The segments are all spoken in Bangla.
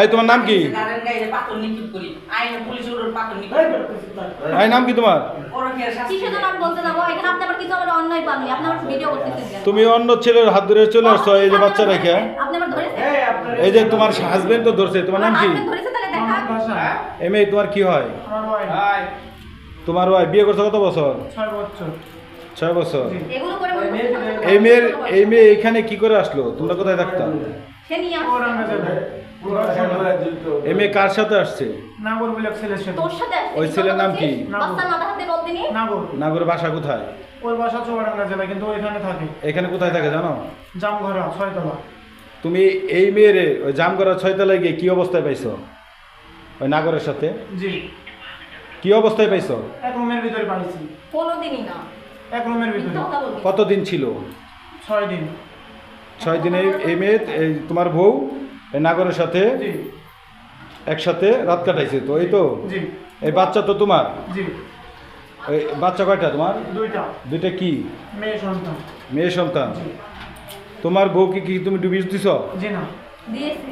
এই তোমার নাম কি? এই নাম কি তোমার? তুমি অন্য ছেলের হাত ধরে চলে আসছো এই যে বাচ্চা রেখে। এই যে তোমার হাজবেন্ড তো ধরছে, তোমার নাম কি? এই মেয়ে তোমার কি হয়? তোমার ওয়াই বিয়ে করছো কত বছর? 6 বছর। এই মেয়ে এখানে কি করে আসলো? তোমরা কোথায় থাকতা? এই মেয়ে কার সাথে আসছে? ওই ছেলের নাম কি? নাগর বাসা কোথায়? ওর বাসা চুয়াডাঙ্গা জেলা, কিন্তু এখানে থাকে। এখানে কোথায় থাকে জানো? জামঘরা 6 তলা। তুমি এই মেয়েরে ওই জামঘরা 6 তলায় গিয়ে কি অবস্থায় পাইছো? ওই নাগরের সাথে জি। কি অবস্থায় পাইছো? এক রুমের ভিতরে পাইছি। 15 দিনই না, এক রুমের ভিতরে। কতদিন ছিল? 6 দিন। 6 দিনে এই মেয়ে এই তোমার বউ এই নাগরের সাথে জি একসাথে রাত কাটাইছে তো, এই তো? জি। এই বাচ্চা তো তোমার? জি। এই বাচ্চা কয়টা তোমার? দুইটা। দুইটা কি মেয়ে সন্তান? মেয়ে সন্তান। তোমার বউ কি তুমি ডিভোর্স দিছো? জি না। দিয়েছে।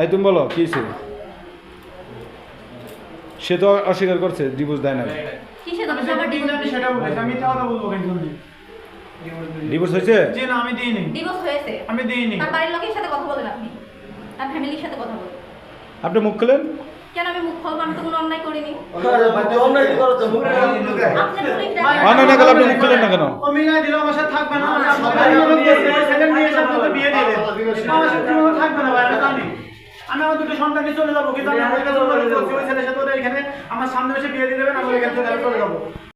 এই তুমি বলো কি হইছে? সে তো অস্বীকার করছে ডিভোর্স দেয় না। কিসে আমি তোমার সবার দিই না, আমি সেটা বলেছি। আমি মিথ্যা কথা বলবো কেন? ডিভোর্স হয়েছে? জি না, আমি দিইনি। ডিভোর্স হয়েছে। আমি দিইনি। তার বাড়ির লোকের সাথে কথা বলেন আপনি, তার ফ্যামিলির সাথে কথা বলেন। আপনি মুখ খুলেন। কেন আমি মুখ খুলবো? আমি তো কোনো অন্যায় করিনি। অন্যায় না গেলে আপনি মুখ খুলেন না কেন? ও মিলাই দিল, আমার সাথে থাকবে না। সেকেন্ড বিয়ে সাথে বিয়ে দিয়ে দেবে। আমার সাথে থাকবে না ভাই, আমি জানি। আমি আমার দুটো সন্তান নিয়ে চলে যাবো, কিন্তু আমি আমার কাছে ওই ছেলের সাথে এখানে আমার সামনে এসে বিয়ে দিয়ে দেবেন, আমি এখান থেকে চলে যাবো।